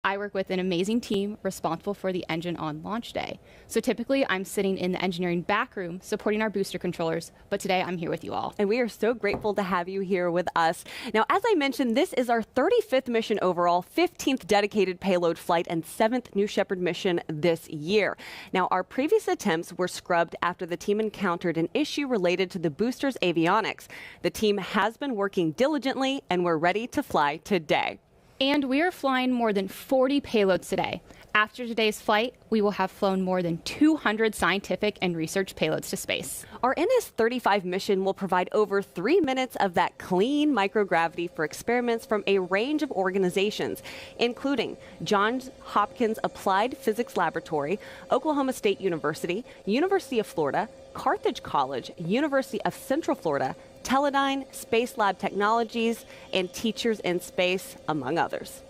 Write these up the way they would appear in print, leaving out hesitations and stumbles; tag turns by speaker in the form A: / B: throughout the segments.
A: I work with an amazing team responsible for the engine on launch day. So typically I'm sitting in the engineering back room supporting our booster controllers, but today I'm here with you all.
B: And we are so grateful to have you here with us. Now, as I mentioned, this is our 35th mission overall, 15th dedicated payload flight, and 7th New Shepard mission this year. Now, our previous attempts were scrubbed after the team encountered an issue related to the booster's avionics. The team has been working diligently, and we're ready to fly today.
A: And we are flying more than 40 payloads today. After today's flight, we will have flown more than 200 scientific and research payloads to space.
B: Our NS-35 mission will provide over 3 minutes of that clean microgravity for experiments from a range of organizations, including Johns Hopkins Applied Physics Laboratory, Oklahoma State University, University of Florida, Carthage College, University of Central Florida, Teledyne, Space Lab Technologies, and Teachers in Space, among others.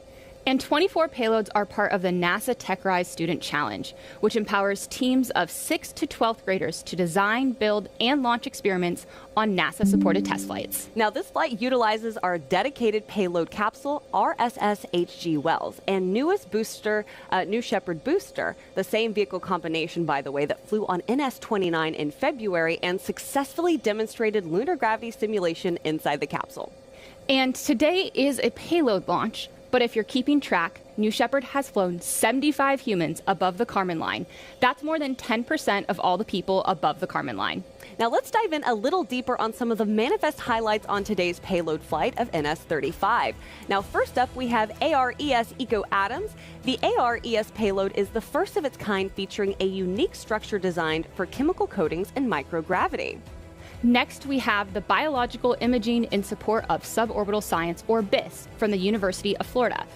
A: And 24 payloads are part of the NASA TechRise Student Challenge, which empowers teams of 6th to 12th graders to design, build, and launch experiments on NASA-supported test flights.
B: Now, this flight utilizes our dedicated payload capsule, RSS HG Wells, and newest booster, New Shepard booster, the same vehicle combination, by the way, that flew on NS-29 in February and successfully demonstrated lunar gravity simulation inside the capsule.
A: And today is a payload launch. But if you're keeping track, New Shepard has flown 75 humans above the Kármán line. That's more than 10% of all the people above the Kármán line.
B: Now let's dive in a little deeper on some of the manifest highlights on today's payload flight of NS-35. Now first up, we have ARES Eco Atoms. The ARES payload is the first of its kind, featuring a unique structure designed for chemical coatings and microgravity.
A: Next, we have the Biological Imaging in Support of Suborbital Science, or BIS, from the University of Florida.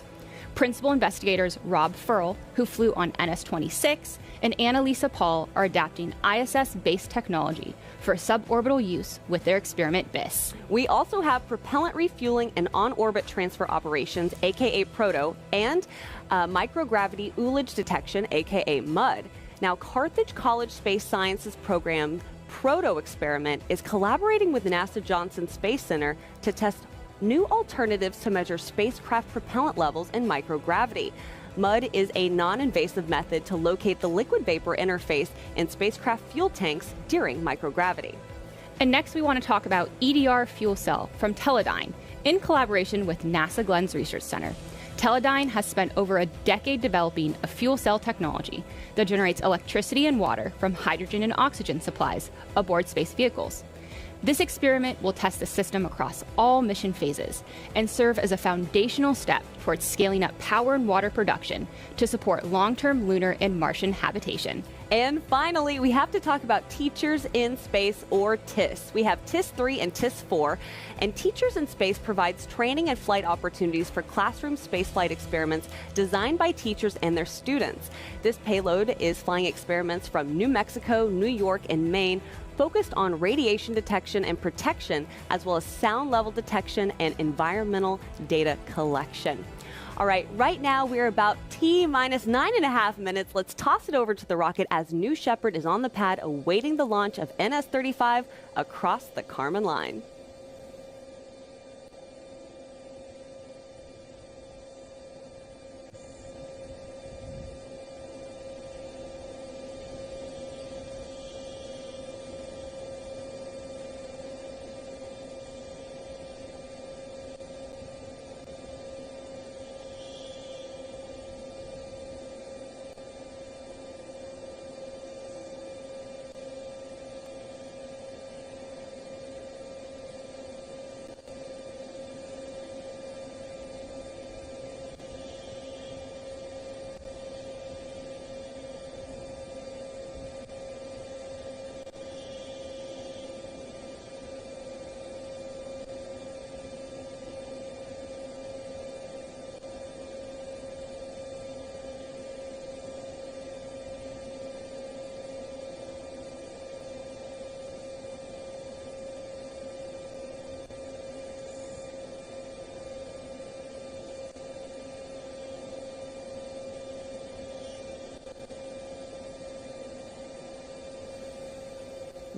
A: Principal investigators Rob Furl, who flew on NS-26, and Annalisa Paul are adapting ISS-based technology for suborbital use with their experiment BIS.
B: We also have propellant refueling and on-orbit transfer operations, aka PROTO, and microgravity ullage detection, aka MUD. Now, Carthage College Space Sciences program Proto experiment is collaborating with NASA Johnson Space Center to test new alternatives to measure spacecraft propellant levels in microgravity. MUD is a non-invasive method to locate the liquid vapor interface in spacecraft fuel tanks during microgravity.
A: And next we want to talk about EDR fuel cell from Teledyne in collaboration with NASA Glenn's Research Center. Teledyne has spent over a decade developing a fuel cell technology that generates electricity and water from hydrogen and oxygen supplies aboard space vehicles. This experiment will test the system across all mission phases and serve as a foundational step towards scaling up power and water production to support long-term lunar and Martian habitation.
B: And finally, we have to talk about Teachers in Space, or TIS. We have TIS 3 and TIS 4, and Teachers in Space provides training and flight opportunities for classroom spaceflight experiments designed by teachers and their students. This payload is flying experiments from New Mexico, New York, and Maine, focused on radiation detection and protection, as well as sound level detection and environmental data collection. All right, right now we're about T-minus 9.5 minutes. Let's toss it over to the rocket as New Shepard is on the pad awaiting the launch of NS-35 across the Kármán line.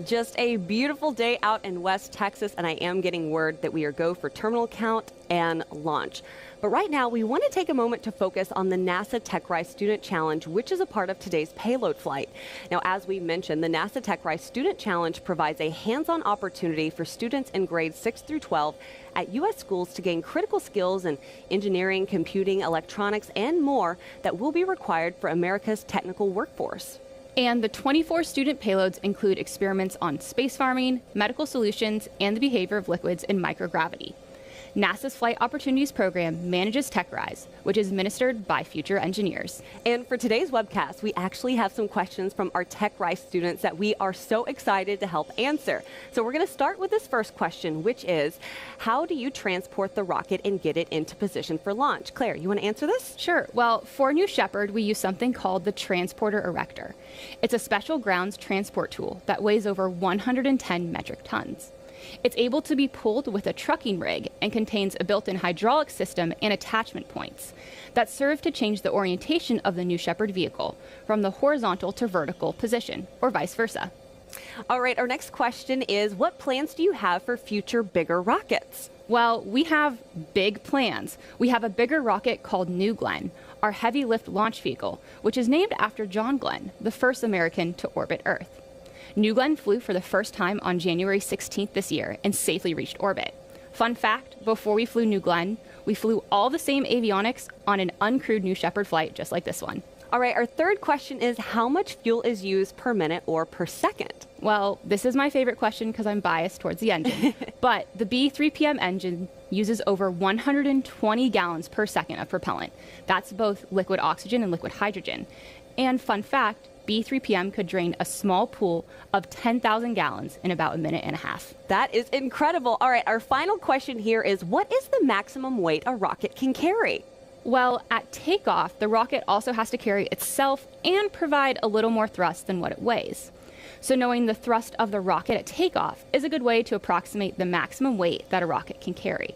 B: Just a beautiful day out in West Texas, and I am getting word that we are go for terminal count and launch. But right now, we want to take a moment to focus on the NASA TechRise Student Challenge, which is a part of today's payload flight. Now, as we mentioned, the NASA TechRise Student Challenge provides a hands-on opportunity for students in grades 6 through 12 at U.S. schools to gain critical skills in engineering, computing, electronics, and more that will be required for America's technical workforce.
A: And the 24 student payloads include experiments on space farming, medical solutions, and the behavior of liquids in microgravity. NASA's Flight Opportunities Program manages TechRise, which is administered by future engineers.
B: And for today's webcast, we actually have some questions from our TechRise students that we are so excited to help answer. So we're going to start with this first question, which is, how do you transport the rocket and get it into position for launch? Claire, you want to answer this?
A: Sure. Well, for New Shepard, we use something called the Transporter Erector. It's a special grounds transport tool that weighs over 110 metric tons. It's able to be pulled with a trucking rig and contains a built-in hydraulic system and attachment points that serve to change the orientation of the New Shepard vehicle from the horizontal to vertical position, or vice versa.
B: All right, our next question is, what plans do you have for future bigger rockets?
A: Well, we have big plans. We have a bigger rocket called New Glenn, our heavy lift launch vehicle, which is named after John Glenn, the first American to orbit Earth. New Glenn flew for the first time on January 16th this year and safely reached orbit. Fun fact, before we flew New Glenn, we flew all the same avionics on an uncrewed New Shepard flight just like this one.
B: All right, our third question is, how much fuel is used per minute or per second?
A: Well, this is my favorite question because I'm biased towards the engine, but the B-3PM engine uses over 120 gallons per second of propellant. That's both liquid oxygen and liquid hydrogen. And fun fact, B-3PM could drain a small pool of 10,000 gallons in about a minute and a half.
B: That is incredible. All right, our final question here is, what is the maximum weight a rocket can carry?
A: Well, at takeoff, the rocket also has to carry itself and provide a little more thrust than what it weighs. So knowing the thrust of the rocket at takeoff is a good way to approximate the maximum weight that a rocket can carry.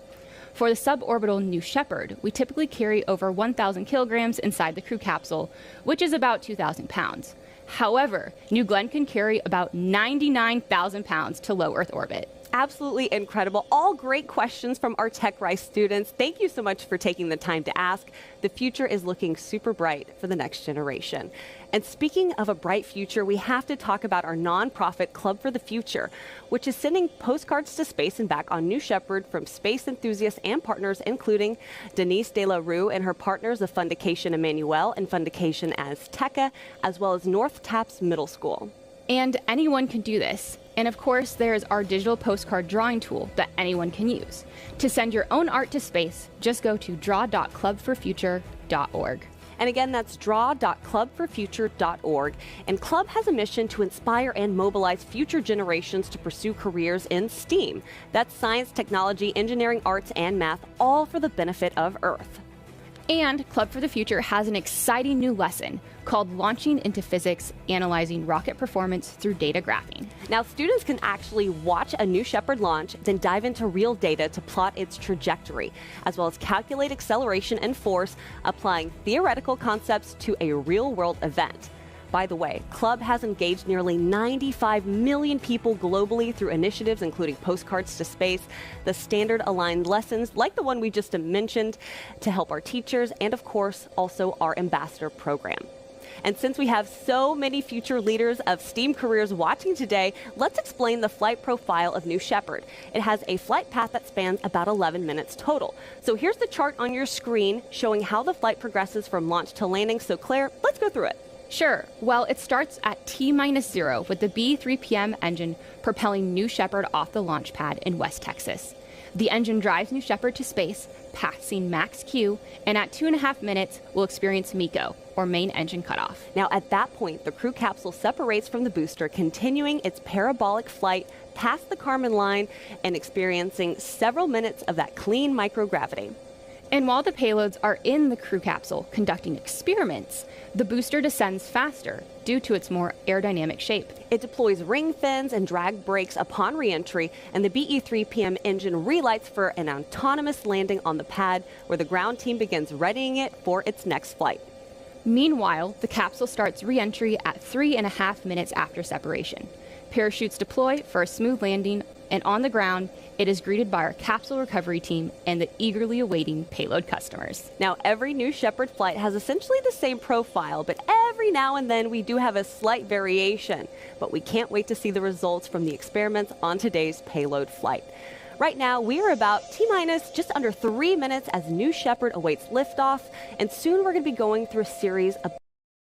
A: For the suborbital New Shepard, we typically carry over 1,000 kilograms inside the crew capsule, which is about 2,000 pounds. However, New Glenn can carry about 99,000 pounds to low Earth orbit.
B: Absolutely incredible. All great questions from our TechRise students. Thank you so much for taking the time to ask. The future is looking super bright for the next generation. And speaking of a bright future, we have to talk about our nonprofit Club for the Future, which is sending postcards to space and back on New Shepard from space enthusiasts and partners, including Denise De La Rue and her partners of Fundication Emmanuel and Fundication Azteca, as well as North Taps Middle School.
A: And anyone can do this. And of course, there's our digital postcard drawing tool that anyone can use. To send your own art to space, just go to draw.clubforfuture.org.
B: And again, that's draw.clubforfuture.org. And Club has a mission to inspire and mobilize future generations to pursue careers in STEAM. That's science, technology, engineering, arts, and math, all for the benefit of Earth.
A: And Club for the Future has an exciting new lesson called Launching into Physics, Analyzing Rocket Performance Through Data Graphing.
B: Now, students can actually watch a New Shepard launch, then dive into real data to plot its trajectory, as well as calculate acceleration and force, applying theoretical concepts to a real-world event. By the way, Club has engaged nearly 95 million people globally through initiatives including Postcards to Space, the standard-aligned lessons like the one we just mentioned to help our teachers, and of course, also our ambassador program. And since we have so many future leaders of STEAM careers watching today, let's explain the flight profile of New Shepard. It has a flight path that spans about 11 minutes total. So here's the chart on your screen showing how the flight progresses from launch to landing. So Claire, let's go through it.
A: Sure. Well, it starts at T-0 with the B-3PM engine propelling New Shepard off the launch pad in West Texas. The engine drives New Shepard to space, passing max Q, and at 2.5 minutes, we'll experience MECO, or main engine cutoff.
B: Now, at that point, the crew capsule separates from the booster, continuing its parabolic flight past the Kármán line and experiencing several minutes of that clean microgravity.
A: And while the payloads are in the crew capsule conducting experiments, the booster descends faster due to its more aerodynamic shape.
B: It deploys ring fins and drag brakes upon re-entry, and the BE-3PM engine relights for an autonomous landing on the pad, where the ground team begins readying it for its next flight.
A: Meanwhile, the capsule starts re-entry at 3.5 minutes after separation. Parachutes deploy for a smooth landing, and on the ground, it is greeted by our capsule recovery team and the eagerly awaiting payload customers.
B: Now, every New Shepard flight has essentially the same profile, but every now and then we do have a slight variation. But we can't wait to see the results from the experiments on today's payload flight. Right now, we are about T-minus just under 3 minutes as New Shepard awaits liftoff, and soon we're going to be going through a series of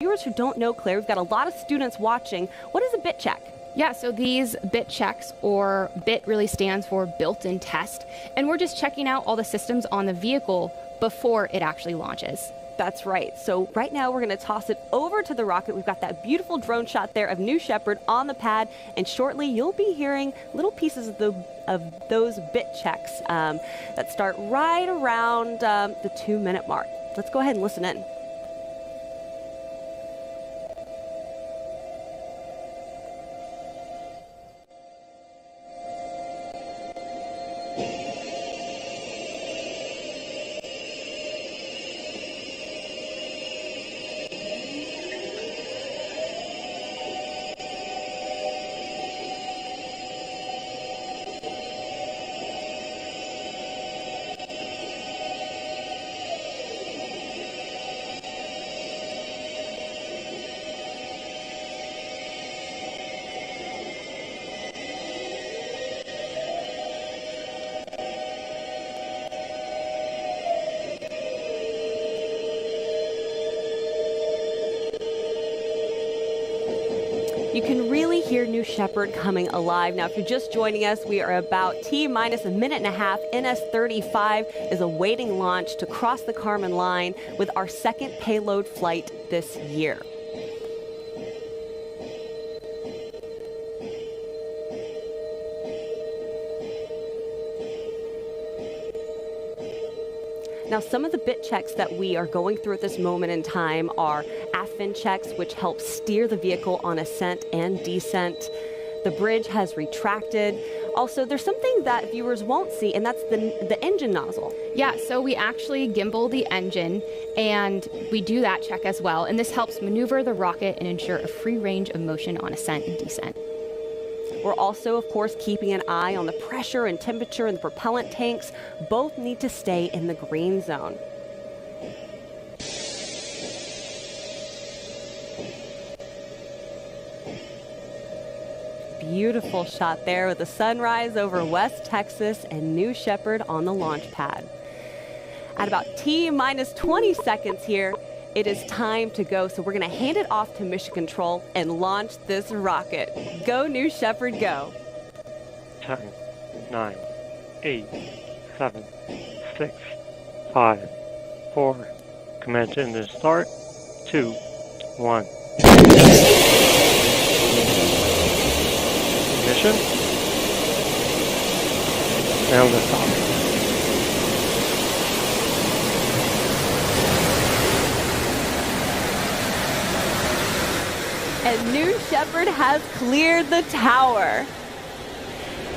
B: viewers who don't know, Claire. We've got a lot of students watching. What is a bit check?
A: Yeah, so these bit checks, or BIT really stands for built-in test, and we're just checking out all the systems on the vehicle before it actually launches.
B: That's right. So right now we're going to toss it over to the rocket. We've got that beautiful drone shot there of New Shepard on the pad, and shortly you'll be hearing little pieces of those bit checks that start right around the 2-minute mark. Let's go ahead and listen in. You can really hear New Shepard coming alive. Now, if you're just joining us, we are about T-minus a minute and a half. NS-35 is awaiting launch to cross the Kármán line with our second payload flight this year. Now, some of the bit checks that we are going through at this moment in time are ascent checks, which help steer the vehicle on ascent and descent. The bridge has retracted. Also, there's something that viewers won't see, and that's the engine nozzle.
A: Yeah, so we actually gimbal the engine, and we do that check as well. And this helps maneuver the rocket and ensure a free range of motion on ascent and descent.
B: We're also, of course, keeping an eye on the pressure and temperature in the propellant tanks. Both need to stay in the green zone. Beautiful shot there with the sunrise over West Texas and New Shepard on the launch pad. At about T-minus 20 seconds here, it is time to go, so we're going to hand it off to Mission Control and launch this rocket. Go, New Shepard, go.
C: 10, 9, 8, 7, 6, 5, 4. Command to engine start. 2, 1. Ignition. And liftoff.
B: And New Shepard has cleared the tower.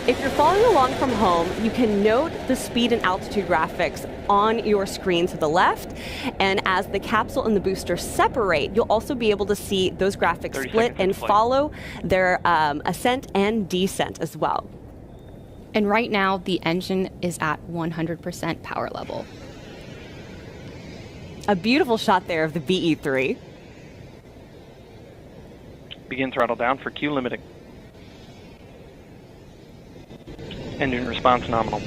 B: If you're following along from home, you can note the speed and altitude graphics on your screen to the left. And as the capsule and the booster separate, you'll also be able to see those graphics split and follow their ascent and descent as well.
A: And right now, the engine is at 100% power level.
B: A beautiful shot there of the BE-3.
C: Begin throttle down for Q limiting. Engine response nominal.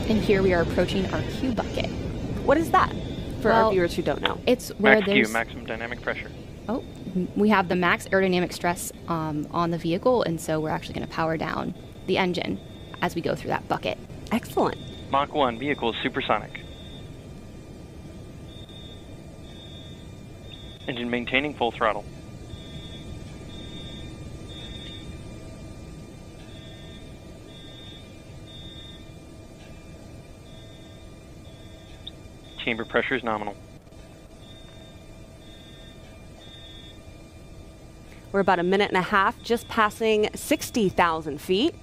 A: And here we are approaching our Q bucket.
B: What is that for our viewers who don't know?
A: It's where
C: Max Q, maximum dynamic pressure.
A: Oh, we have the max aerodynamic stress on the vehicle, and so we're actually going to power down the engine as we go through that bucket.
B: Excellent.
C: Mach 1 vehicle is supersonic. Engine maintaining full throttle. Chamber pressure is nominal.
B: We're about a minute and a half, just passing 60,000 feet.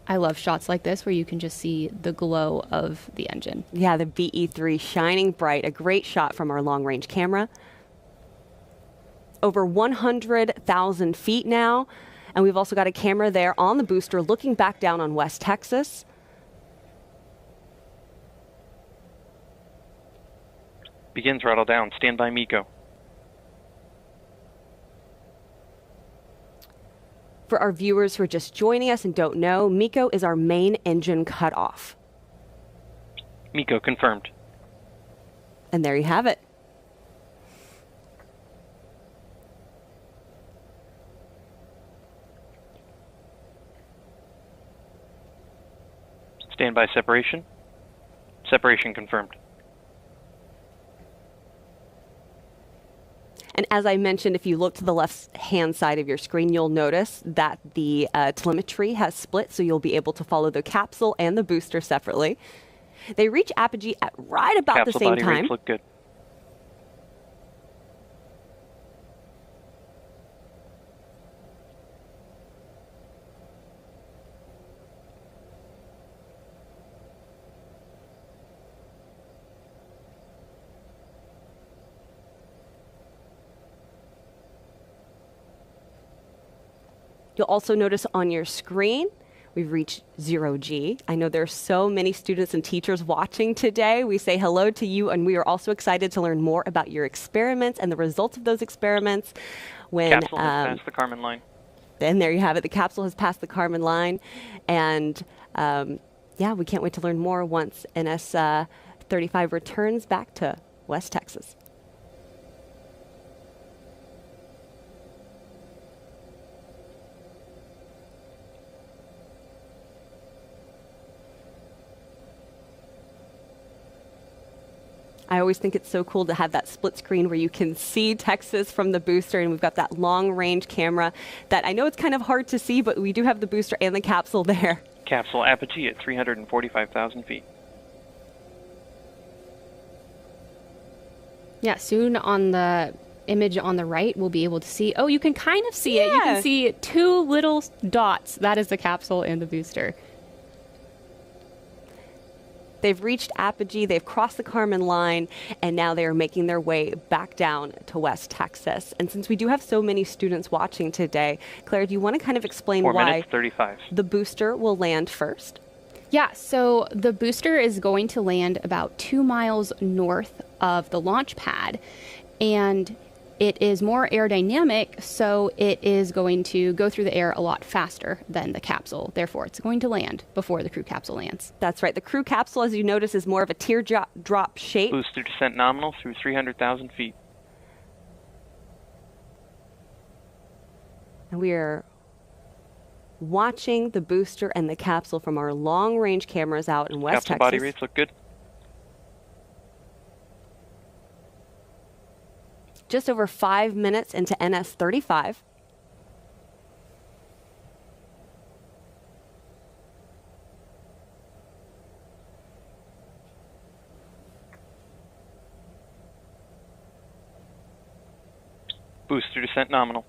A: I love shots like this where you can just see the glow of the engine.
B: Yeah, the BE3 shining bright. A great shot from our long-range camera. Over 100,000 feet now. And we've also got a camera there on the booster looking back down on West Texas.
C: Begin throttle down. Stand by MECO.
B: For our viewers who are just joining us and don't know, MECO is our main engine cutoff.
C: MECO confirmed.
B: And there you have it.
C: Stand by separation. Separation confirmed.
B: And as I mentioned, if you look to the left-hand side of your screen, you'll notice that the telemetry has split, so you'll be able to follow the capsule and the booster separately. They reach apogee at right about the same
C: Capsule body
B: time.
C: rates look good.
B: You'll also notice on your screen, we've reached 0G. I know there are so many students and teachers watching today. We say hello to you, and we are also excited to learn more about your experiments and the results of those experiments.
C: Capsule has passed the Kármán line.
B: And there you have it. The capsule has passed the Kármán line. And yeah, we can't wait to learn more once NS-35 returns back to West Texas. I always think it's so cool to have that split screen where you can see Texas from the booster, and we've got that long-range camera that I know it's kind of hard to see, but we do have the booster and the capsule there.
C: Capsule apogee at 345,000 feet.
A: Yeah, soon on the image on the right, we'll be able to see, oh, you can kind of see it. You can see two little dots. That is the capsule and the booster.
B: They've reached apogee, they've crossed the Kármán line, and now they are making their way back down to West Texas. And since we do have so many students watching today, Claire, do you want to kind of explain
C: 4
B: why
C: minutes, 35.
B: the booster will land first?
A: Yeah, so the booster is going to land about 2 miles north of the launch pad, and it is more aerodynamic, so it is going to go through the air a lot faster than the capsule. Therefore, it's going to land before the crew capsule lands.
B: That's right. The crew capsule, as you notice, is more of a teardrop shape.
C: Booster descent nominal through 300,000 feet.
B: And we are watching the booster and the capsule from our long-range cameras out in West
C: Capsule
B: Texas.
C: body rates look good.
B: Just over 5 minutes into NS-35.
C: Booster descent nominal.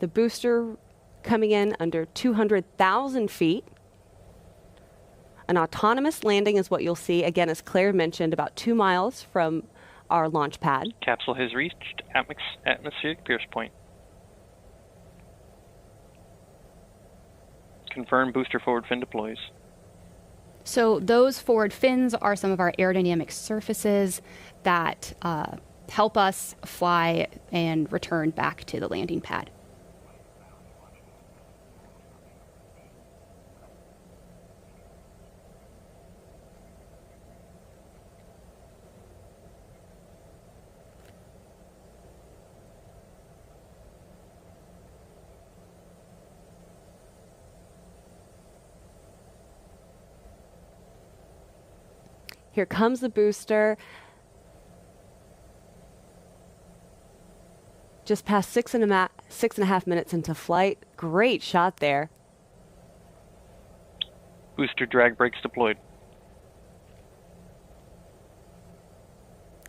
B: The booster coming in under 200,000 feet. An autonomous landing is what you'll see, again, as Claire mentioned, about 2 miles from our launch pad.
C: Capsule has reached atmospheric pierce point. Confirm booster forward fin deploys.
A: So those forward fins are some of our aerodynamic surfaces that help us fly and return back to the landing pad.
B: Here comes the booster. Just past 6.5 minutes into flight. Great shot there.
C: Booster drag brakes deployed.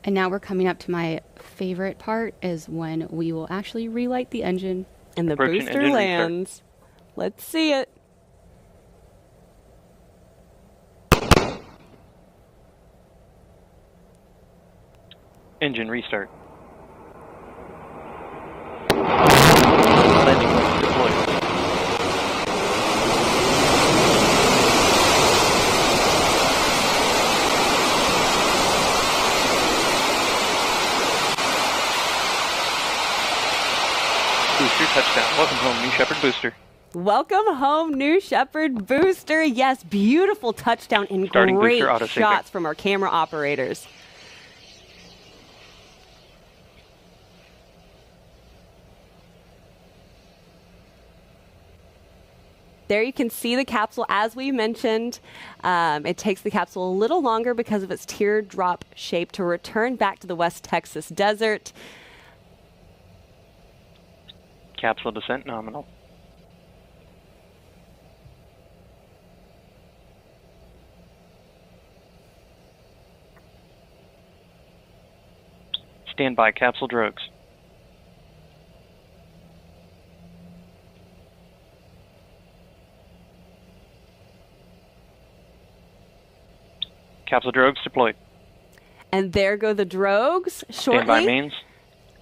A: And now we're coming up to my favorite part, is when we will actually relight the engine.
B: And the
C: Approaching
B: booster
C: engine
B: lands. Let's see it.
C: Engine restart. Landing lights deployed. Booster touchdown. Welcome home, New Shepard booster.
B: Welcome home, New Shepard booster. Yes, beautiful touchdown and
C: Starting
B: great
C: booster auto
B: shots
C: syncing.
B: from our camera operators. There you can see the capsule, as we mentioned. It takes the capsule a little longer because of its teardrop shape to return back to the West Texas desert.
C: Capsule descent nominal. Stand by capsule drogues. Capsule drogues deployed.
B: And there go the drogues.
C: Stand by
B: Shortly,
C: mains.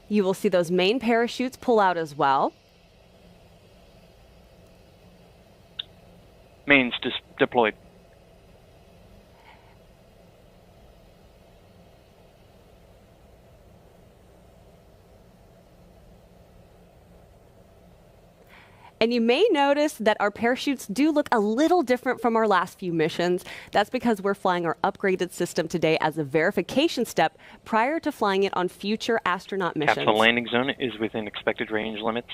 B: you will see those main parachutes pull out as well.
C: Mains deployed.
B: And you may notice that our parachutes do look a little different from our last few missions. That's because we're flying our upgraded system today as a verification step prior to flying it on future astronaut missions.
C: Capsule landing zone is within expected range limits.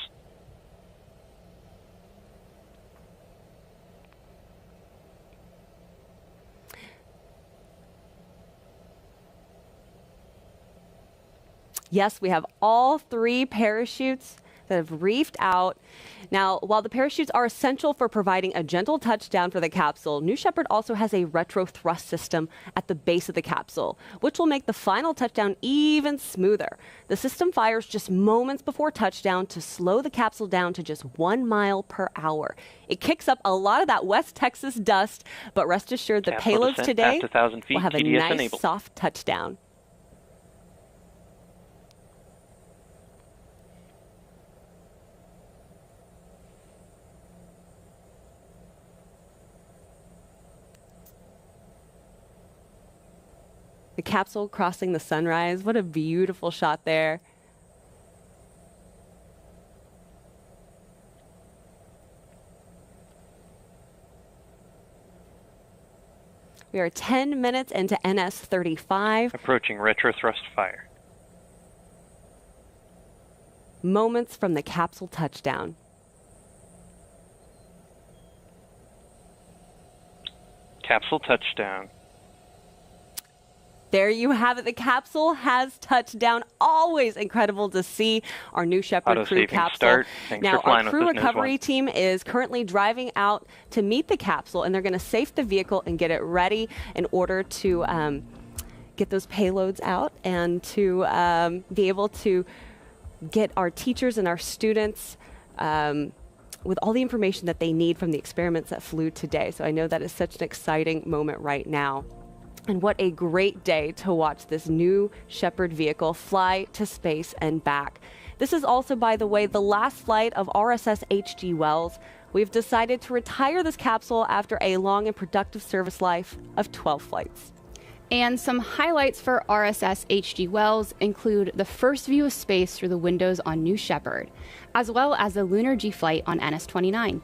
B: Yes, we have all 3 parachutes that have reefed out. Now, while the parachutes are essential for providing a gentle touchdown for the capsule, New Shepard also has a retro thrust system at the base of the capsule, which will make the final touchdown even smoother. The system fires just moments before touchdown to slow the capsule down to just 1 mile per hour. It kicks up a lot of that West Texas dust, but rest assured the
C: Capsule
B: payloads
C: descent
B: today
C: past 1,000 feet,
B: will have a
C: TDS
B: nice
C: enabled.
B: soft touchdown. The capsule crossing the sunrise. What a beautiful shot there. We are 10 minutes into NS-35.
C: Approaching retro thrust fire.
B: Moments from the capsule touchdown.
C: Capsule touchdown.
B: There you have it. The capsule has touched down. Always incredible to see our New Shepard crew
C: Auto-saving
B: capsule.
C: start. Thanks
B: Now,
C: for flying
B: our
C: with
B: crew
C: us,
B: recovery
C: NS-1.
B: team is currently driving out to meet the capsule, and they're going to safe the vehicle and get it ready in order to get those payloads out and to be able to get our teachers and our students with all the information that they need from the experiments that flew today. So I know that is such an exciting moment right now. And what a great day to watch this New Shepard vehicle fly to space and back. This is also, by the way, the last flight of RSS H.G. Wells. We've decided to retire this capsule after a long and productive service life of 12 flights.
A: And some highlights for RSS H.G. Wells include the first view of space through the windows on New Shepard, as well as the lunar G flight on NS-29.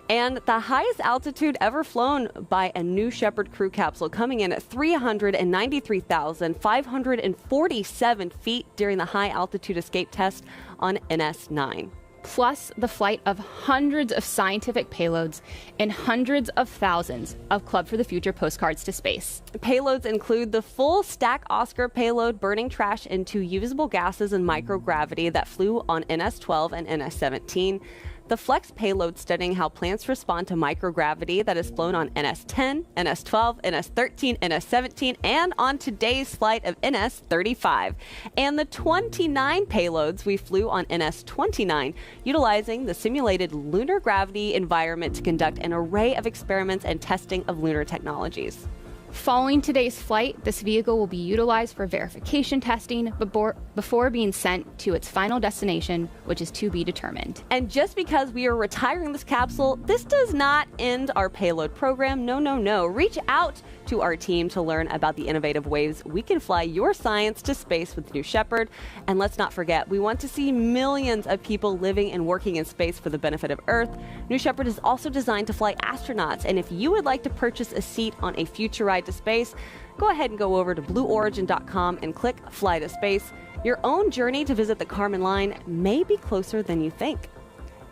B: And the highest altitude ever flown by a New Shepard crew capsule, coming in at 393,547 feet during the high altitude escape test on NS-9.
A: Plus the flight of hundreds of scientific payloads and hundreds of thousands of Club for the Future postcards to space.
B: Payloads include the full stack Oscar payload burning trash into usable gases and microgravity that flew on NS-12 and NS-17. The Flex payload studying how plants respond to microgravity that is flown on NS-10, NS-12, NS-13, NS-17, and on today's flight of NS-35. And the 29 payloads we flew on NS-29, utilizing the simulated lunar gravity environment to conduct an array of experiments and testing of lunar technologies.
A: Following today's flight, this vehicle will be utilized for verification testing before being sent to its final destination, which is to be determined.
B: And just because we are retiring this capsule, this does not end our payload program. No, no, no. Reach out to our team to learn about the innovative ways we can fly your science to space with New Shepard. And let's not forget, we want to see millions of people living and working in space for the benefit of Earth. New Shepard is also designed to fly astronauts. And if you would like to purchase a seat on a future ride to space, go ahead and go over to blueorigin.com and click Fly to Space. Your own journey to visit the Kármán line may be closer than you think.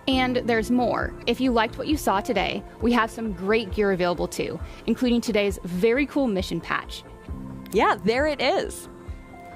A: And there's more. If you liked what you saw today, we have some great gear available too, including today's very cool mission patch.
B: Yeah, there it is.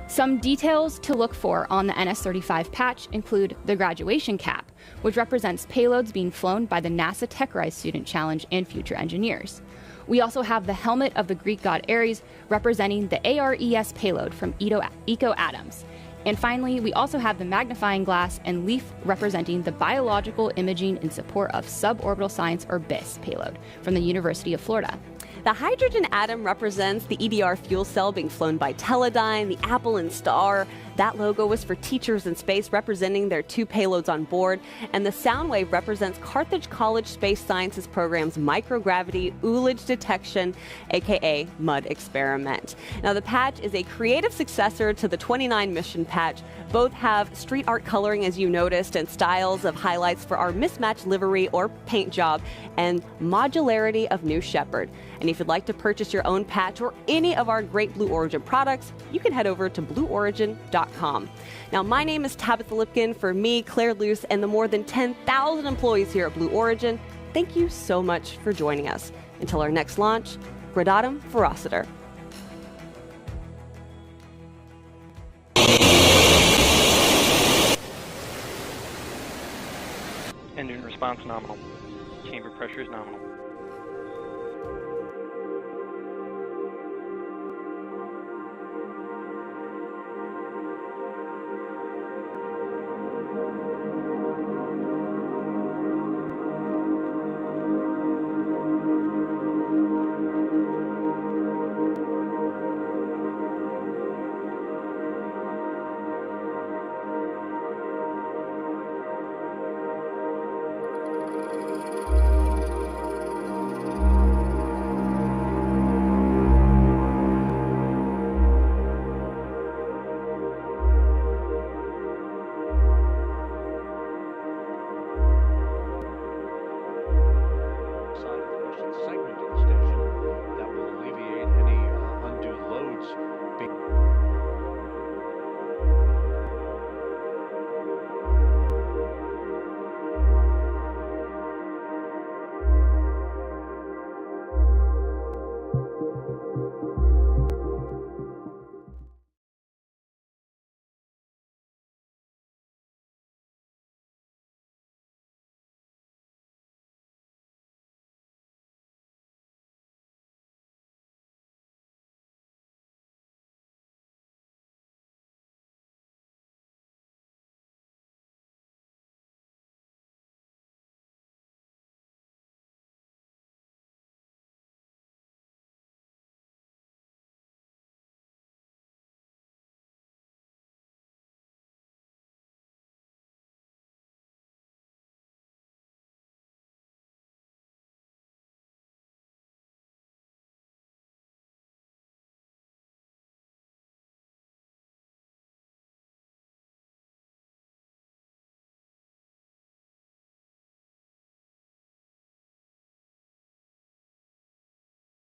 A: Some details to look for on the NS-35 patch include the graduation cap, which represents payloads being flown by the NASA TechRise Student Challenge and future engineers. We also have the helmet of the Greek god Ares, representing the ARES payload from Eco Atoms. And finally, we also have the magnifying glass and leaf representing the biological imaging in support of suborbital science, or BIS, payload from the University of Florida.
B: The hydrogen atom represents the EDR fuel cell being flown by Teledyne, the apple and star. That logo was for teachers in space, representing their 2 payloads on board. And the Soundwave represents Carthage College Space Sciences program's microgravity ullage detection, aka MUD experiment. Now, the patch is a creative successor to the 29 mission patch. Both have street art coloring, as you noticed, and styles of highlights for our mismatched livery or paint job, and modularity of New Shepard. And if you'd like to purchase your own patch or any of our great Blue Origin products, you can head over to blueorigin.com. Now, my name is Tabitha Lipkin. For me, Claire Luce, and the more than 10,000 employees here at Blue Origin, thank you so much for joining us. Until our next launch, gradatum ferociter.
C: Engine response nominal. Chamber pressure is nominal.